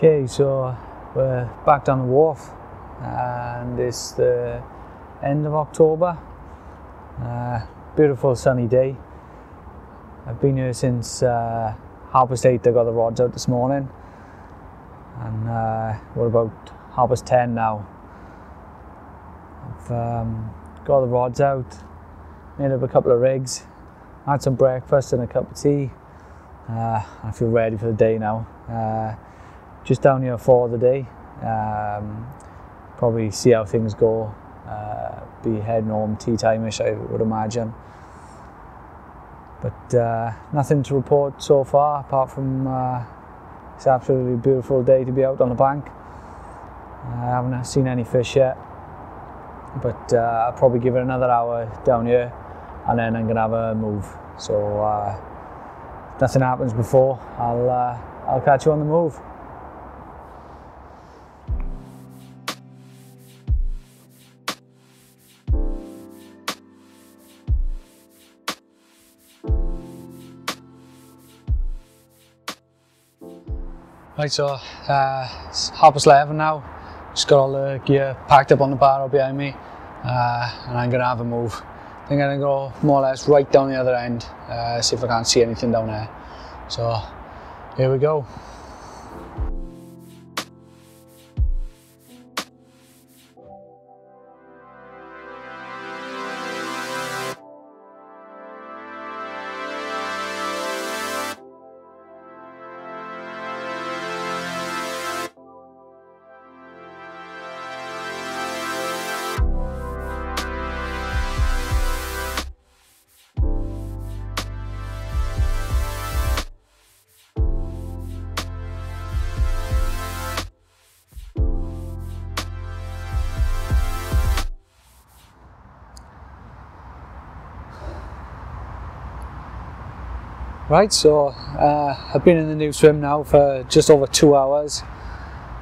Okay, so we're back down the wharf and it's the end of October. Beautiful sunny day. I've been here since 8:30. I got the rods out this morning and we're about 10:30 now. I've got the rods out, made up a couple of rigs, had some breakfast and a cup of tea. I feel ready for the day now. Just down here for the day, probably see how things go, be heading home tea time-ish I would imagine, but nothing to report so far apart from it's an absolutely beautiful day to be out on the bank. I haven't seen any fish yet, but I'll probably give it another hour down here and then I'm going to have a move, so if nothing happens before, I'll catch you on the move. Right, so it's 11:30 now. Just got all the gear packed up on the barrow behind me, and I'm gonna have a move. I think I'm gonna go more or less right down the other end, see if I can't see anything down there. So here we go. Right, so I've been in the new swim now for just over 2 hours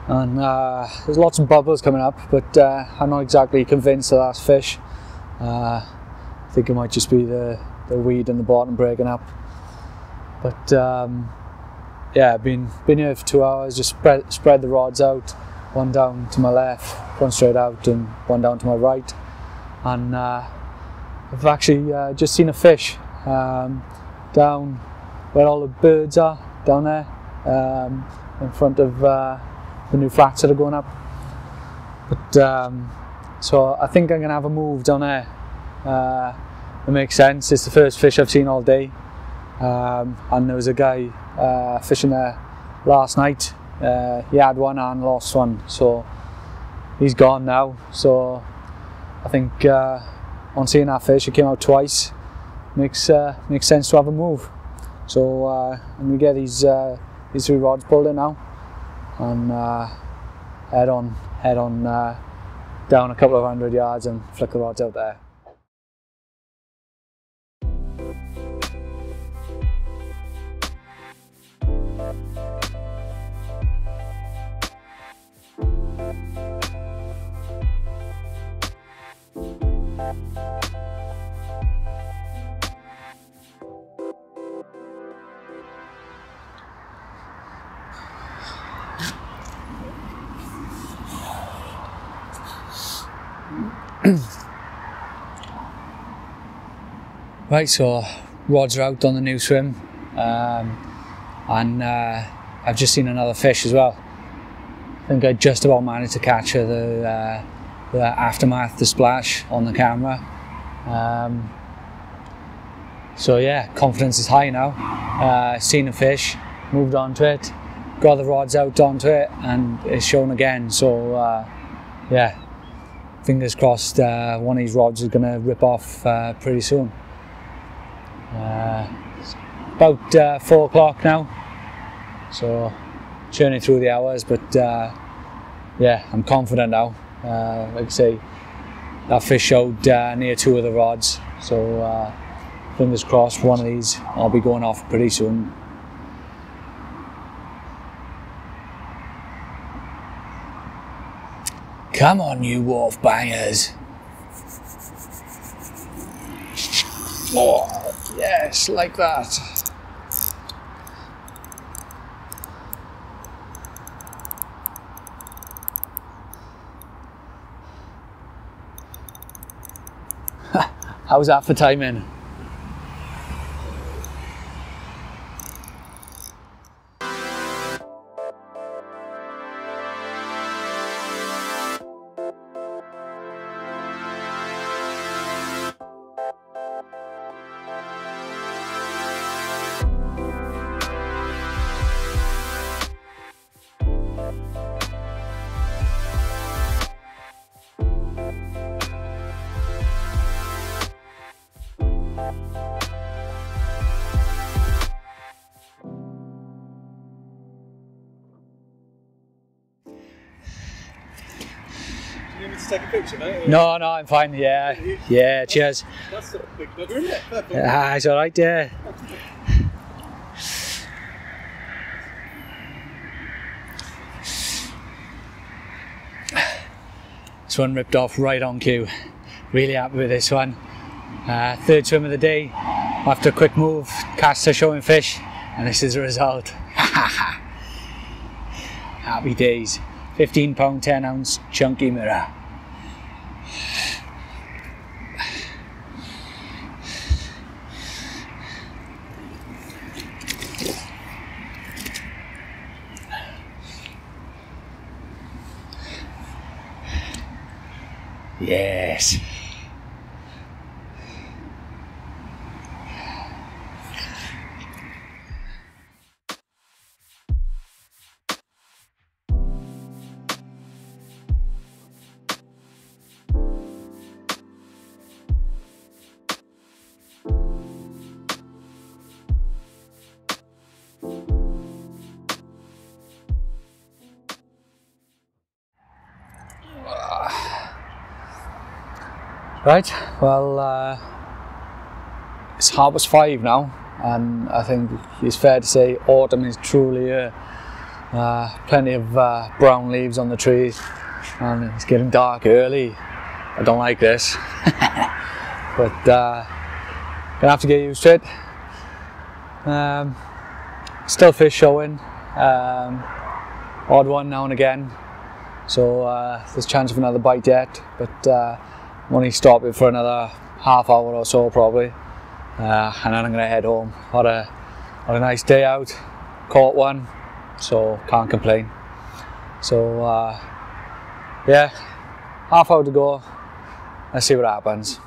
and there's lots of bubbles coming up, but I'm not exactly convinced that that's fish. I think it might just be the weed in the bottom breaking up. But yeah, I've been here for 2 hours, just spread the rods out, one down to my left, one straight out and one down to my right. And I've actually just seen a fish down where all the birds are, down there, in front of the new flats that are going up. But so I think I'm gonna have a move down there. It makes sense. It's the first fish I've seen all day, and there was a guy fishing there last night. He had one and lost one, so he's gone now. So I think on seeing that fish, it came out twice. Makes sense to have a move. So I'm gonna get these 3 rods pulled in now and head on down a couple of 100 yards and flick the rods out there. Right, so rods are out on the new swim, and I've just seen another fish as well. I think I just about managed to catch the aftermath, the splash on the camera. So yeah, confidence is high now. Seen a fish, moved on to it, got the rods out onto it, and it's shown again. So yeah, fingers crossed one of these rods is going to rip off pretty soon. It's about 4 o'clock now, so churning through the hours, but yeah, I'm confident now. Like I say, that fish showed near 2 of the rods, so fingers crossed one of these I'll be going off pretty soon. Come on, you wharf bangers. Oh, yes, like that. How's that for timing? You need me to take a picture, mate? No, I'm fine. Yeah, cheers. That's a big bugger, isn't it? It's alright, yeah. This one ripped off right on cue. Really happy with this one. Third swim of the day. After a quick move, caster showing fish, and this is the result. Happy days. 15 pound 10 ounce chunky mirror. Yes. Right, well, it's 5:30 now, and I think it's fair to say autumn is truly here. Plenty of brown leaves on the trees, and it's getting dark early. I don't like this, but gonna have to get used to it. Still fish showing, odd one now and again, so there's a chance of another bite yet, but I'm only stopping for another half hour or so probably, and then I'm going to head home. Had a nice day out, caught one, so can't complain. So yeah, half hour to go, let's see what happens.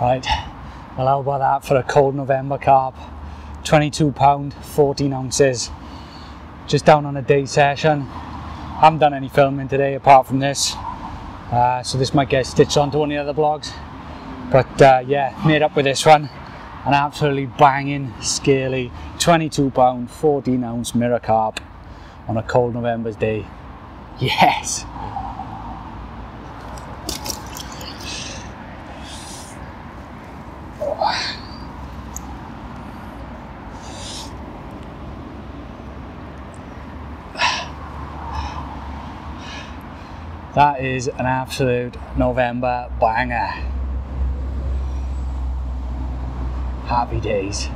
Right, well, how about that for a cold November carp? 22 pound, 14 ounces. Just down on a day session. Haven't done any filming today apart from this, so this might get stitched onto one of the other vlogs. But yeah, made up with this one. An absolutely banging, scaly 22 pound, 14 ounce mirror carp on a cold November's day. Yes! That is an absolute November banger. Happy days.